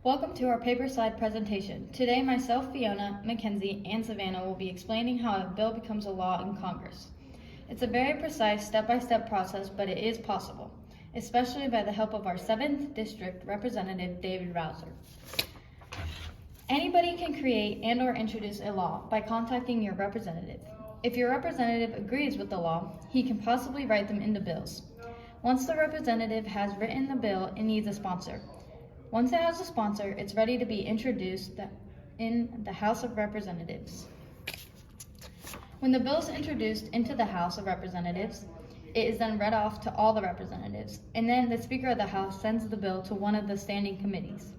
Welcome to our paper slide presentation. Today, myself, Fiona, Mackenzie, and Savannah will be explaining how a bill becomes a law in Congress. It's a very precise step-by-step process, but it is possible, especially by the help of our 7th District Representative, David Rouser. Anybody can create and or introduce a law by contacting your representative. If your representative agrees with the law, he can possibly write them into bills. Once the representative has written the bill, it needs a sponsor. Once it has a sponsor, it's ready to be introduced in the House of Representatives. When the bill is introduced into the House of Representatives, it is then read off to all the representatives, and then the Speaker of the House sends the bill to one of the standing committees.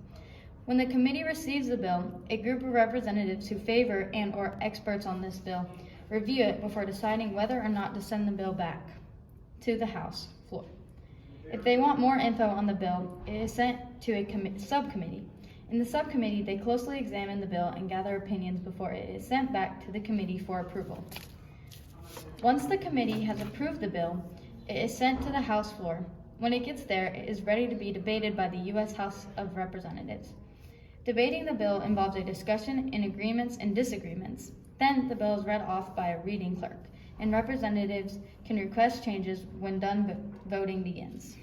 When the committee receives the bill, a group of representatives who favor and or experts on this bill review it before deciding whether or not to send the bill back to the House floor. If they want more info on the bill, it is sent to a subcommittee. In the subcommittee, they closely examine the bill and gather opinions before it is sent back to the committee for approval. Once the committee has approved the bill, it is sent to the House floor. When it gets there, it is ready to be debated by the U.S. House of Representatives. Debating the bill involves a discussion in agreements and disagreements. Then the bill is read off by a reading clerk, and representatives can request changes when voting begins.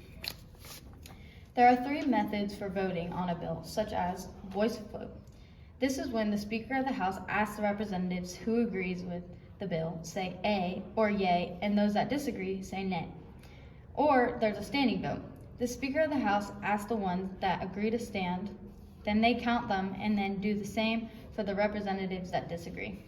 There are 3 methods for voting on a bill, such as voice vote. This is when the Speaker of the House asks the representatives who agrees with the bill say A or yay, and those that disagree say nay. Or there's a standing vote. The Speaker of the House asks the ones that agree to stand, then they count them and then do the same for the representatives that disagree.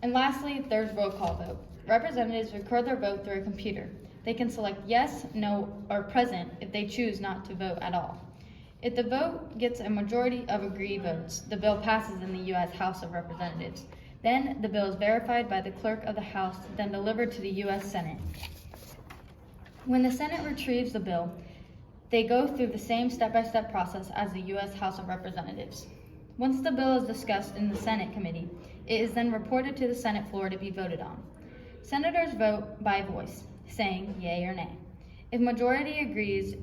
And lastly, there's roll call vote. Representatives record their vote through a computer. They can select yes, no, or present if they choose not to vote at all. If the vote gets a majority of agree votes, the bill passes in the U.S. House of Representatives. Then the bill is verified by the clerk of the House, then delivered to the U.S. Senate. When the Senate retrieves the bill, they go through the same step-by-step process as the U.S. House of Representatives. Once the bill is discussed in the Senate committee, it is then reported to the Senate floor to be voted on. Senators vote by voice, saying yay or nay. If majority agrees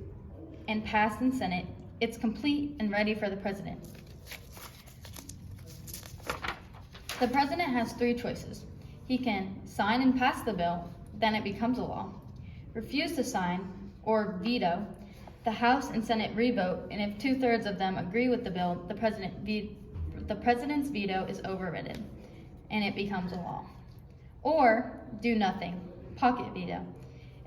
and passed in Senate, it's complete and ready for the president. The president has 3 choices. He can sign and pass the bill, then it becomes a law. Refuse to sign, or veto. The House and Senate revote, and if 2/3 of them agree with the bill, the president's veto is overridden, and it becomes a law. Or do nothing, pocket veto.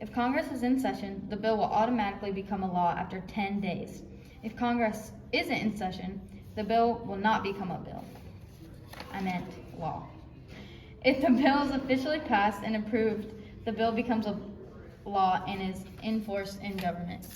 If Congress is in session, the bill will automatically become a law after 10 days. If Congress isn't in session, the bill will not become a bill. I meant law. If the bill is officially passed and approved, the bill becomes a law and is enforced in government.